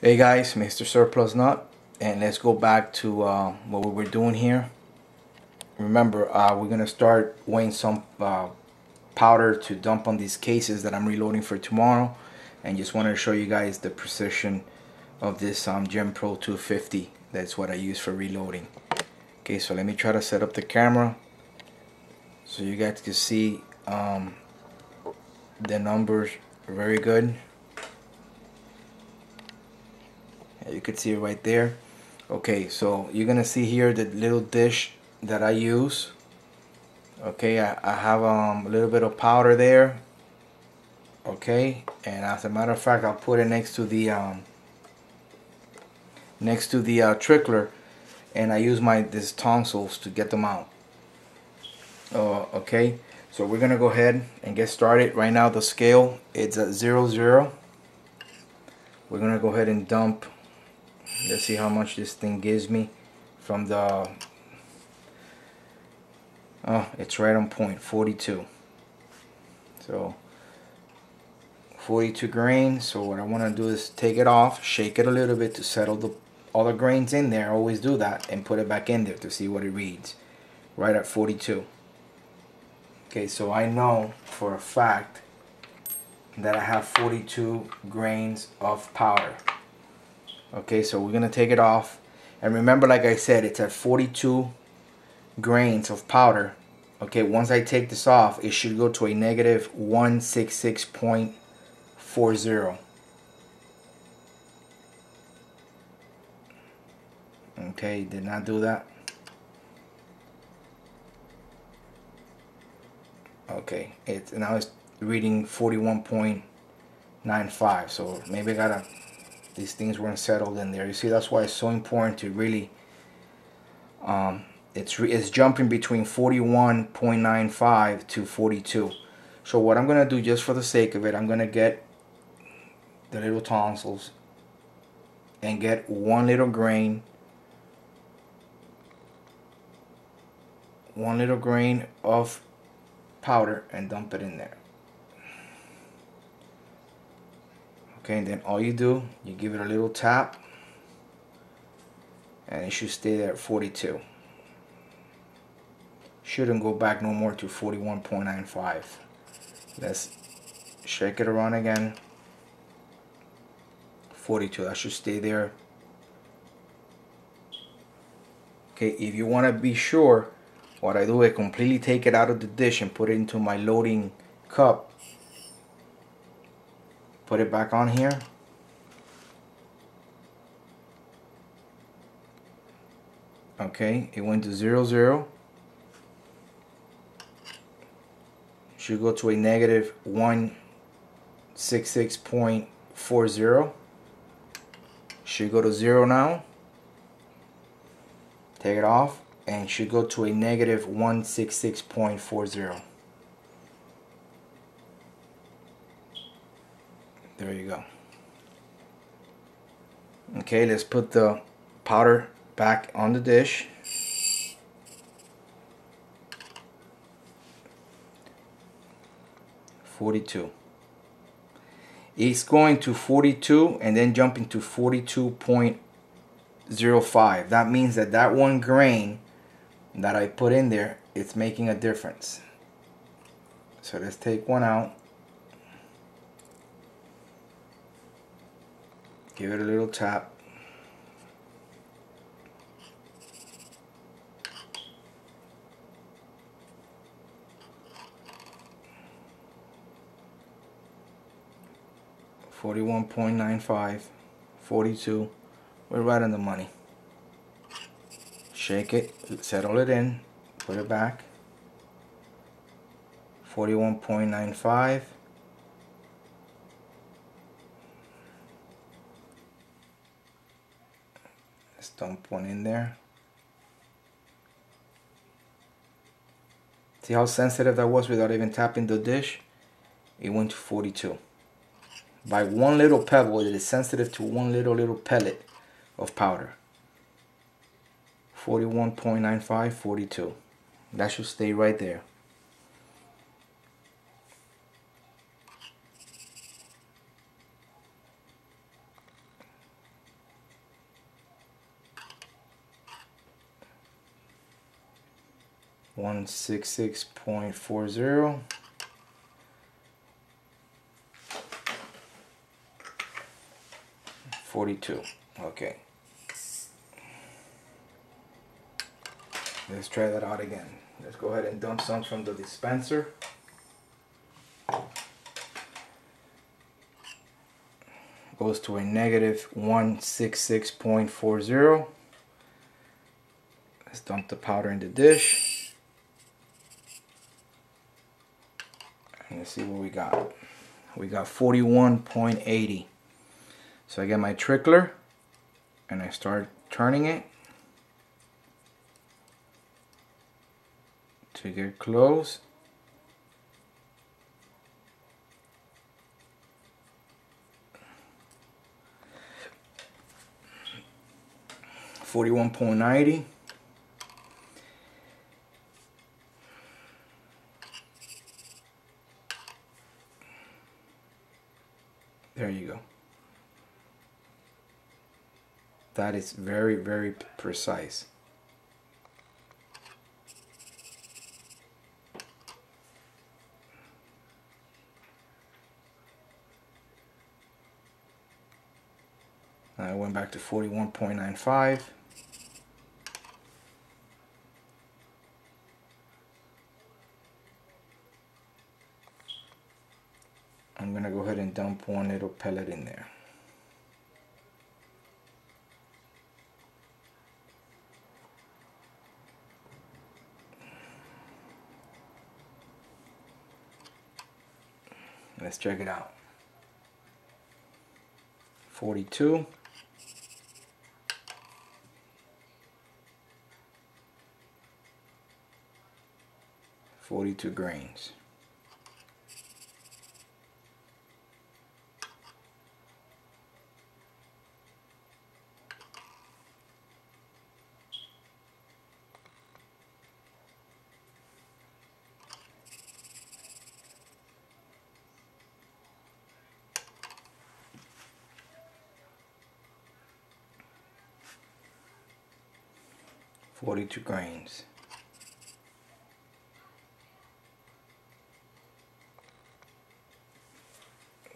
Hey guys, Mr. Surplus Nut, and let's go back to what we were doing here. Remember, we're gonna start weighing some powder to dump on these cases that I'm reloading for tomorrow, and just wanted to show you guys the precision of this Gen Pro 250. That's what I use for reloading. Okay, so let me try to set up the camera so you guys can see the numbers very good. You could see it right there. Okay, so you're gonna see here the little dish that I use. Okay, I have a little bit of powder there. Okay, and as a matter of fact, I'll put it next to the trickler, and I use these tonsils to get them out. Okay, so we're gonna go ahead and get started. Right now the scale it's at 0, 0. We're gonna go ahead and dump. Let's see how much this thing gives me from the. Oh, it's right on point, 42. So 42 grains. So what I want to do is take it off, shake it a little bit to settle all the grains in there. I always do that, and put it back in there to see what it reads. Right at 42. Okay, so I know for a fact that I have 42 grains of powder. Okay, so we're gonna take it off, and remember, like I said, it's at 42 grains of powder. Okay, once I take this off, it should go to a negative 166.40. Okay, did not do that. Okay, now it's reading 41.95. So maybe these things weren't settled in there. You see, that's why it's so important to really it's jumping between 41.95 to 42. So what I'm gonna do, just for the sake of it, I'm gonna get the little tonsils and get one little grain of powder and dump it in there. Okay, and then all you do, you give it a little tap, and it should stay there at 42. Shouldn't go back no more to 41.95. Let's shake it around again. 42, that should stay there. Okay, if you want to be sure, what I do, I completely take it out of the dish and put it into my loading cup. Put it back on here. Okay, it went to 0, 0. Should go to a negative 166.40. Should go to 0 now. Take it off, and should go to a negative 166.40. There you go. Okay, let's put the powder back on the dish. $42. It's going to 42 and then jumping to 42.05. That means that one grain that I put in there, it's making a difference. So let's take one out. Give it a little tap. $41.95, 42. We're right on the money. Shake it, settle it in, put it back. 41.95. Let's dump one in there. See how sensitive that was without even tapping the dish? It went to 42. By one little pebble, it is sensitive to one little pellet of powder. 41.95, 42. That should stay right there. 166.40. $42. Okay. Let's try that out again. Let's go ahead and dump some from the dispenser. Goes to a negative 166.40. Let's dump the powder in the dish. And let's see what we got. We got 41.80. So I get my trickler and I start turning it to get close. $41.90. There you go. That is very, very precise. I went back to 41.95. I'm gonna go ahead and dump one little pellet in there. Let's check it out. 42. $42 grains. $42 grains.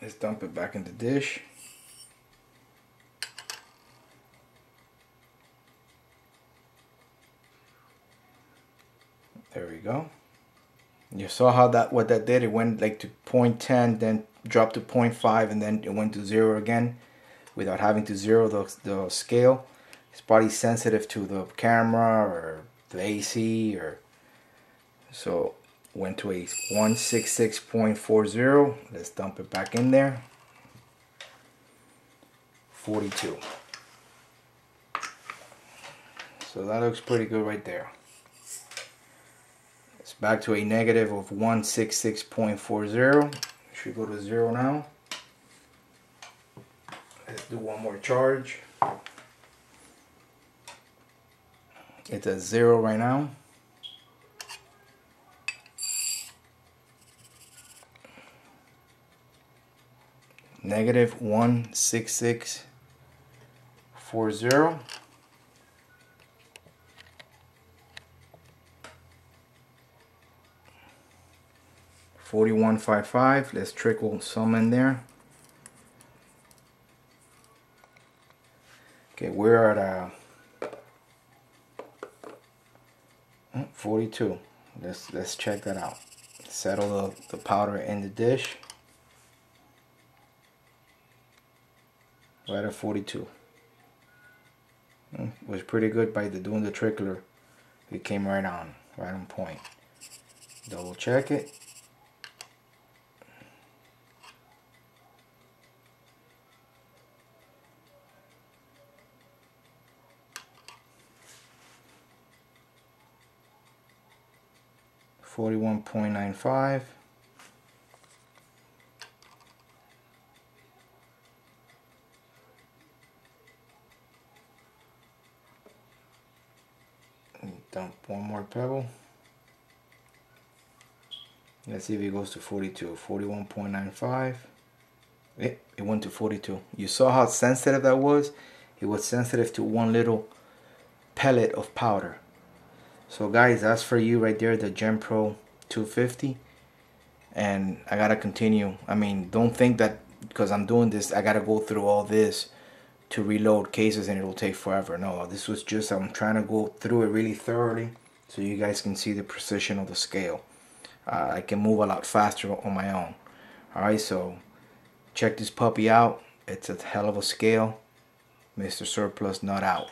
Let's dump it back in the dish. There we go. You saw how what that did. It went like to 0.10, then dropped to 0.5, and then it went to 0 again without having to zero the scale. It's probably sensitive to the camera or the AC, or so went to a 166.40. Let's dump it back in there. 42. So that looks pretty good right there. It's back to a negative of 166.40. Should go to 0 now. Let's do one more charge. It's at 0 right now. Negative 166.40. $41.55. Let's trickle some in there. Okay, we're at 42. Let's check that out. Settle the powder in the dish. Right at 42. Was pretty good by doing the trickler. It came right on point. Double check it. $41.95. Dump one more pebble. Let's see if it goes to 42. 41.95. It went to 42. You saw how sensitive that was? It was sensitive to one little pellet of powder. So guys, that's for you right there, the Gen Pro 250. And I gotta continue. I mean, don't think that because I'm doing this, I gotta go through all this to reload cases and it'll take forever. No, this was just, I'm trying to go through it really thoroughly so you guys can see the precision of the scale. I can move a lot faster on my own. Alright, so check this puppy out. It's a hell of a scale. Mr. Surplus Nut out.